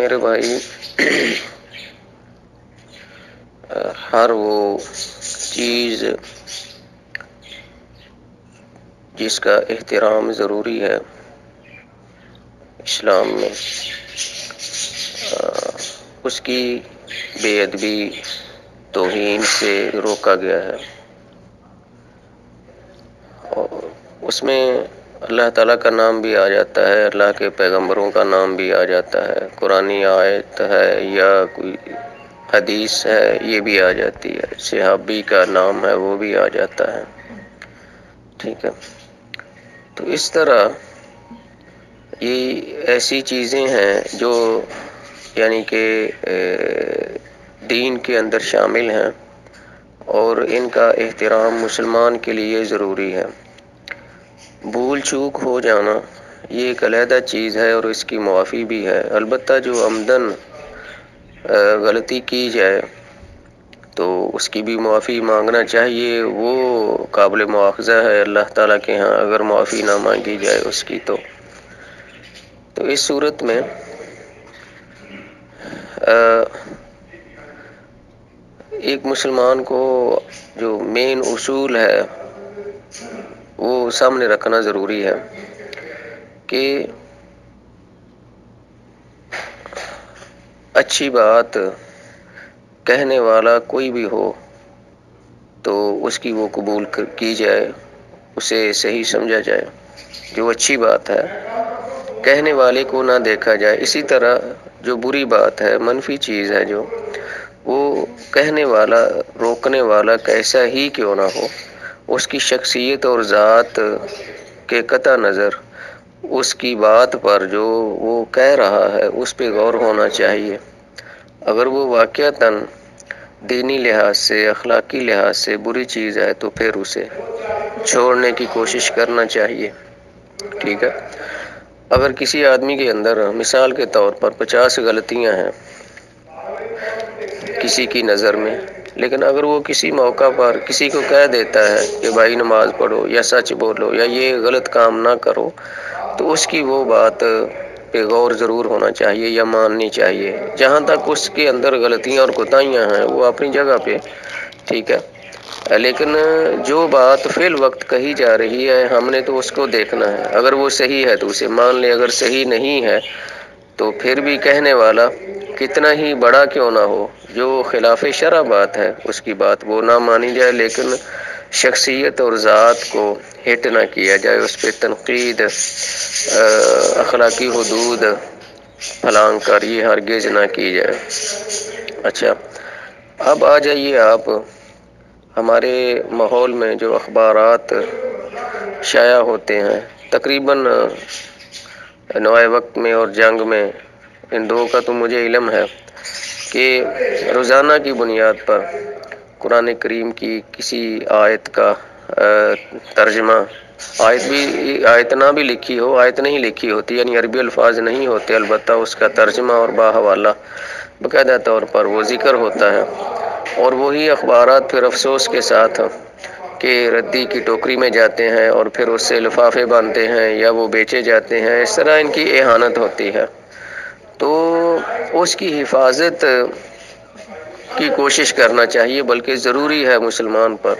میرے بھائی ہر وہ چیز جس کا احترام ضروری ہے اسلام میں اس کی بے ادبی توہین سے روکا گیا ہے، اور اس میں اللہ تعالیٰ کا نام بھی آ جاتا ہے، اللہ کے پیغمبروں کا نام بھی آ جاتا ہے، قرآنی آیت ہے یا کوئی حدیث ہے یہ بھی آ جاتی ہے، صحابی کا نام ہے وہ بھی آ جاتا ہے، ٹھیک ہے۔ تو اس طرح یہ ایسی چیزیں ہیں جو یعنی کہ دین کے اندر شامل ہیں اور ان کا احترام مسلمان کے لیے ضروری ہے۔ بھول چوک ہو جانا یہ ایک علیحدہ چیز ہے اور اس کی معافی بھی ہے، البتہ جو عمدن غلطی کی جائے تو اس کی بھی معافی مانگنا چاہیے، وہ قابل مواخذہ ہے اللہ تعالیٰ کے ہاں اگر معافی نہ مانگی جائے اس کی۔ تو اس صورت میں ایک مسلمان کو جو مین اصول ہے وہ سامنے رکھنا ضروری ہے کہ اچھی بات کہنے والا کوئی بھی ہو تو اس کی وہ قبول کی جائے، اسے صحیح سمجھا جائے، جو اچھی بات ہے کہنے والے کو نہ دیکھا جائے۔ اسی طرح جو بری بات ہے، منفی چیز ہے، جو وہ کہنے والا روکنے والا کیسا ہی کیوں نہ ہو، اس کی شخصیت اور ذات کے قطع نظر اس کی بات پر جو وہ کہہ رہا ہے اس پہ غور ہونا چاہیے۔ اگر وہ واقعتاً دینی لحاظ سے اخلاقی لحاظ سے بری چیز ہے تو پھر اسے چھوڑنے کی کوشش کرنا چاہیے، ٹھیک ہے۔ اگر کسی آدمی کے اندر مثال کے طور پر 50 غلطیاں ہیں کسی کی نظر میں، لیکن اگر وہ کسی موقع پر کسی کو کہہ دیتا ہے کہ بھائی نماز پڑھو یا سچ بولو یا یہ غلط کام نہ کرو، تو اس کی وہ بات پہ غور ضرور ہونا چاہیے یا ماننی چاہیے، جہاں تک اس کے اندر غلطیاں اور کوتاہیاں ہیں وہ اپنی جگہ پہ، ٹھیک ہے۔ لیکن جو بات فی الوقت کہی جا رہی ہے ہم نے تو اس کو دیکھنا ہے، اگر وہ صحیح ہے تو اسے مان لے، اگر صحیح نہیں ہے تو پھر بھی کہنے والا کتنا ہی بڑا کیوں نہ ہو، جو خلاف شرع بات ہے اس کی بات وہ نہ مانی جائے، لیکن شخصیت اور ذات کو ہٹ نہ کیا جائے، اس پہ تنقید، اخلاقی حدود پھلانگ کر یہ ہرگز نہ کی جائے۔ اچھا، اب آ جائیے آپ ہمارے ماحول میں جو اخبارات شائع ہوتے ہیں تقریباً نوئے وقت میں اور جنگ میں، ان دو کا تو مجھے علم ہے کہ روزانہ کی بنیاد پر قرآن کریم کی کسی آیت کا ترجمہ، آیت نہ بھی لکھی ہو، آیت نہیں لکھی ہوتی یعنی عربی الفاظ نہیں ہوتے، البتہ اس کا ترجمہ اور باحوالہ باقاعدہ طور پر وہ ذکر ہوتا ہے، اور وہی اخبارات پھر افسوس کے ساتھ کہ ردی کی ٹوکری میں جاتے ہیں اور پھر اس سے لفافے باندھتے ہیں یا وہ بیچے جاتے ہیں، اس طرح ان کی اہانت ہوتی ہے۔ تو اس کی حفاظت کی کوشش کرنا چاہیے، بلکہ ضروری ہے مسلمان پر،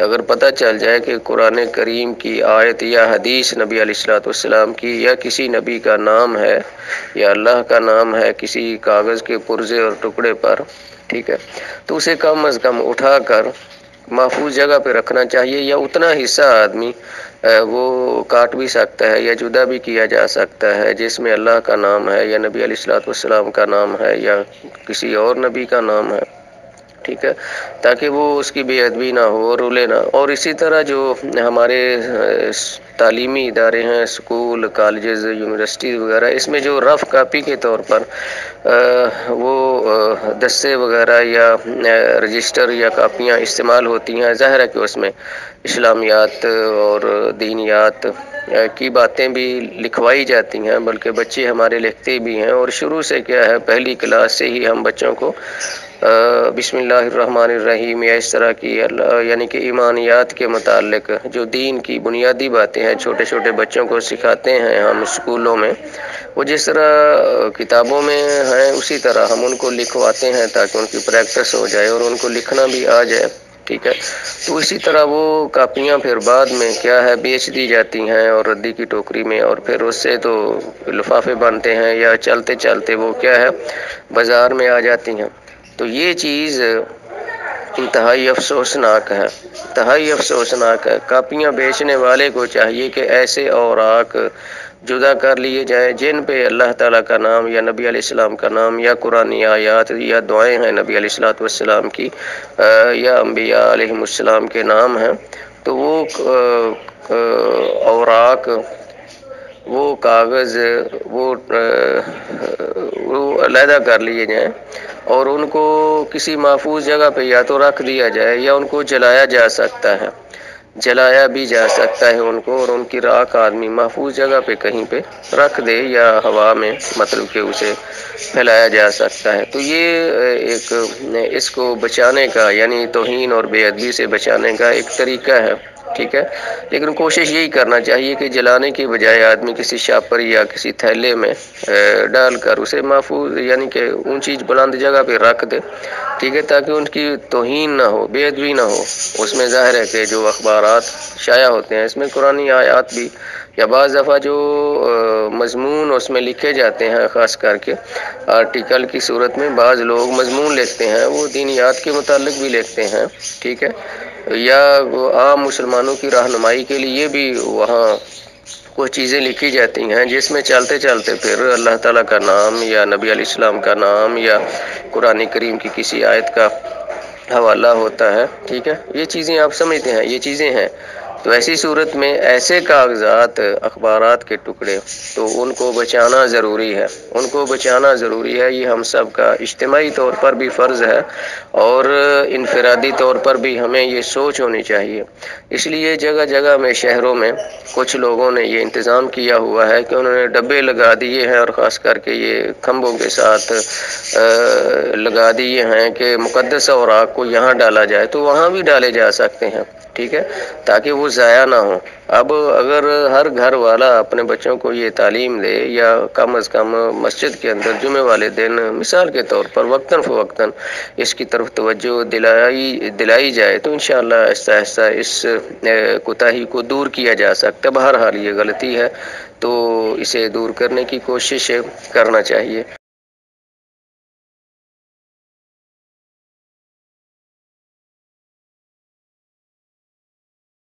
اگر پتہ چل جائے کہ قرآن کریم کی آیت یا حدیث نبی علیہ السلام کی یا کسی نبی کا نام ہے یا اللہ کا نام ہے کسی کاغذ کے پرزے اور ٹکڑے پر، ٹھیک ہے، تو اسے کم از کم اٹھا کر محفوظ جگہ پہ رکھنا چاہیے، یا اتنا حصہ آدمی وہ کاٹ بھی سکتا ہے یا جدا بھی کیا جا سکتا ہے جس میں اللہ کا نام ہے یا نبی علیہ السلام کا نام ہے یا کسی اور نبی کا نام ہے، ٹھیک ہے، تاکہ وہ اس کی بے ادبی نہ ہو، رولے نہ۔ اور اسی طرح جو ہمارے تعلیمی ادارے ہیں، اسکول، کالجز، یونیورسٹی وغیرہ، اس میں جو رف کاپی کے طور پر وہ دستے وغیرہ یا رجسٹر یا کاپیاں استعمال ہوتی ہیں، ظاہر ہے کہ اس میں اسلامیات اور دینیات کی باتیں بھی لکھوائی جاتی ہیں، بلکہ بچے ہمارے لکھتے بھی ہیں، اور شروع سے کیا ہے پہلی کلاس سے ہی ہم بچوں کو بسم اللہ الرحمن الرحیم یا اس طرح کی یعنی کہ ایمانیات کے متعلق جو دین کی بنیادی باتیں ہیں چھوٹے چھوٹے بچوں کو سکھاتے ہیں ہم اسکولوں میں، وہ جس طرح کتابوں میں ہیں اسی طرح ہم ان کو لکھواتے ہیں تاکہ ان کی پریکٹس ہو جائے اور ان کو لکھنا بھی آ جائے، ٹھیک ہے۔ تو اسی طرح وہ کاپیاں پھر بعد میں کیا ہے بیچ دی جاتی ہیں اور ردی کی ٹوکری میں، اور پھر اس سے تو لفافے بنتے ہیں یا چلتے چلتے وہ کیا ہے بازار میں آ جاتی ہیں۔ تو یہ چیز انتہائی افسوسناک ہے، انتہائی افسوسناک ہے۔ کاپیاں بیچنے والے کو چاہیے کہ ایسے اوراق جدا کر لیے جائیں جن پہ اللہ تعالیٰ کا نام یا نبی علیہ السلام کا نام یا قرآنی آیات یا دعائیں ہیں نبی علیہ السلام کی یا انبیاء علیہ السلام کے نام ہیں، تو وہ اوراق، وہ کاغذ، وہ علیحدہ کر لیے جائیں اور ان کو کسی محفوظ جگہ پہ یا تو رکھ دیا جائے یا ان کو جلایا جا سکتا ہے، جلایا بھی جا سکتا ہے ان کو، اور ان کی راکھ آدمی محفوظ جگہ پہ کہیں پہ رکھ دے یا ہوا میں مطلب کہ اسے پھیلایا جا سکتا ہے۔ تو یہ ایک اس کو بچانے کا یعنی توہین اور بے ادبی سے بچانے کا ایک طریقہ ہے، ٹھیک ہے۔ لیکن کوشش یہی کرنا چاہیے کہ جلانے کی بجائے آدمی کسی شاپر یا کسی تھیلے میں ڈال کر اسے محفوظ یعنی کہ اونچی بلند جگہ پہ رکھ دے، ٹھیک ہے، تاکہ ان کی توہین نہ ہو، بے ادبی نہ ہو۔ اس میں ظاہر ہے کہ جو اخبارات شائع ہوتے ہیں اس میں قرآنی آیات بھی یا بعض دفعہ جو مضمون اس میں لکھے جاتے ہیں، خاص کر کے آرٹیکل کی صورت میں بعض لوگ مضمون لکھتے ہیں، وہ دینیات کے متعلق بھی لکھتے ہیں، ٹھیک ہے، یا عام مسلمانوں کی رہنمائی کے لیے بھی وہاں کچھ چیزیں لکھی جاتی ہیں جس میں چلتے چلتے پھر اللہ تعالیٰ کا نام یا نبی علیہ السلام کا نام یا قرآن کریم کی کسی آیت کا حوالہ ہوتا ہے، ٹھیک ہے۔ یہ چیزیں آپ سمجھتے ہیں، یہ چیزیں ہیں۔ تو ایسی صورت میں ایسے کاغذات، اخبارات کے ٹکڑے، تو ان کو بچانا ضروری ہے، ان کو بچانا ضروری ہے۔ یہ ہم سب کا اجتماعی طور پر بھی فرض ہے اور انفرادی طور پر بھی ہمیں یہ سوچ ہونی چاہیے۔ اس لیے جگہ جگہ میں شہروں میں کچھ لوگوں نے یہ انتظام کیا ہوا ہے کہ انہوں نے ڈبے لگا دیے ہیں، اور خاص کر کے یہ کھمبوں کے ساتھ لگا دیے ہیں کہ مقدس اوراق کو یہاں ڈالا جائے، تو وہاں بھی ڈالے جا سکتے ہیں، ٹھیک ہے، تاکہ وہ ضائع نہ ہو۔ اب اگر ہر گھر والا اپنے بچوں کو یہ تعلیم دے یا کم از کم مسجد کے اندر جمعے والے دن مثال کے طور پر وقتاً فوقتاً اس کی طرف توجہ دلائی جائے تو انشاءاللہ آہستہ آہستہ اس کوتاہی کو دور کیا جا سکتا ہے۔ بہرحال یہ غلطی ہے تو اسے دور کرنے کی کوشش کرنا چاہیے۔